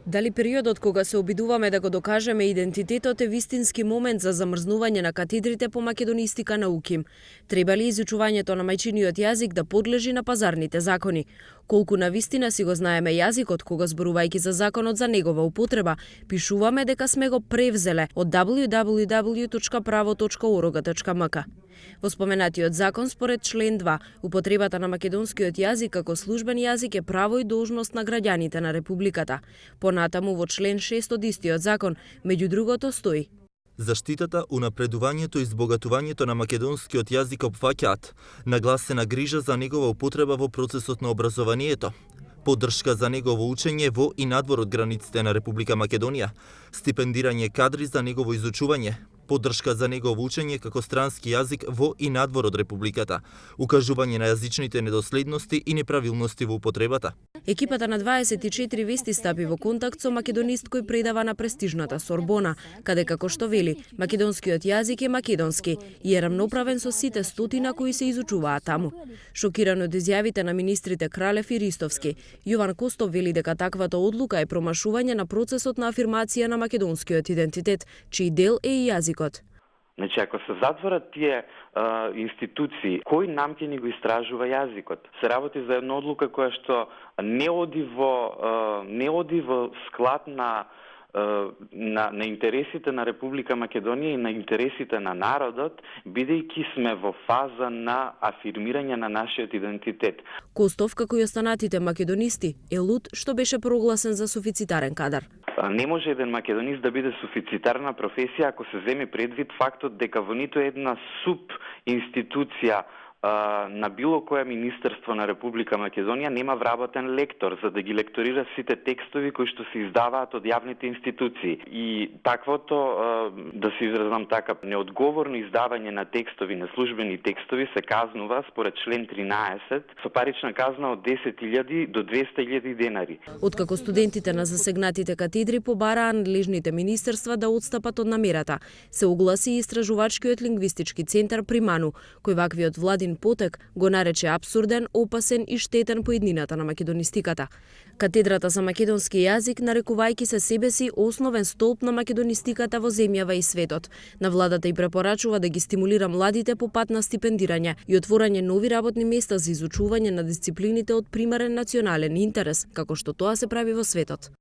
Дали периодот кога се обидуваме да го докажеме идентитетот е вистински момент за замрзнување на катедрите по македонистика на УКИМ? Треба ли изучувањето на мајчиниот јазик да подлежи на пазарните закони? Колку на вистина си го знаеме јазикот кога зборувајќи за законот за негова употреба, пишуваме дека сме го превзеле од www.pravo.org.mk. Во споменатиот закон, според член 2, употребата на македонскиот јазик како службен јазик е право и должност на граѓаните на Републиката. Понатаму во член 6 од истиот закон, меѓу другото стои: заштитата, унапредувањето и збогатувањето на македонскиот јазик опфаќаат нагласена грижа за негова употреба во процесот на образованието, поддршка за негово учење во и надвор од границите на Република Македонија, стипендирање кадри за негово изучување, поддршка за негово учење како странски јазик во и надвор од Републиката, укажување на јазичните недоследности и неправилности во употребата. Екипата на 24 вести стапи во контакт со македонист кој предава на престижната Сорбона, каде како што вели, македонскиот јазик е македонски и е рамноправен со сите стотина кои се изучуваат таму. Шокиран од изјавите на министрите Кралев и Ристовски, Јован Костов вели дека таквата одлука е промашување на процесот на афирмација на македонскиот идентитет, чиј дел е и јазикот. Значи, ако се затворат тие институции, кој нам ќе ни го истражува јазикот? Се работи за една одлука која што не оди во склад на интересите на Република Македонија и на интересите на народот, бидејќи сме во фаза на афирмирање на нашиот идентитет. Костов, како и останатите македонисти, е луд што беше прогласен за суфицитарен кадар. Не може еден македонист да биде суфицитарна професија ако се земе предвид фактот дека во ниту една институција на било кое министерство на Република Македонија нема вработен лектор за да ги лекторира сите текстови кои што се издаваат од јавните институции. И таквото, да се изразам така, неодговорно издавање на текстови, на службени текстови се казнува според член 13 со парична казна од 10.000 до 200.000 денари. Откако студентите на засегнатите катедри побараа надлежните министерства да отстапат од намерата, се огласи и истражувачкиот лингвистички центар при МАНУ, кој ваквиот владин потек го нарече апсурден, опасен и штетен по иднината на македонистиката. Катедрата за македонски јазик, нарекувајќи се себе си основен столб на македонистиката во земјава и светот, на владата и препорачува да ги стимулира младите по пат на стипендирање и отворање нови работни места за изучување на дисциплините од примарен национален интерес, како што тоа се прави во светот.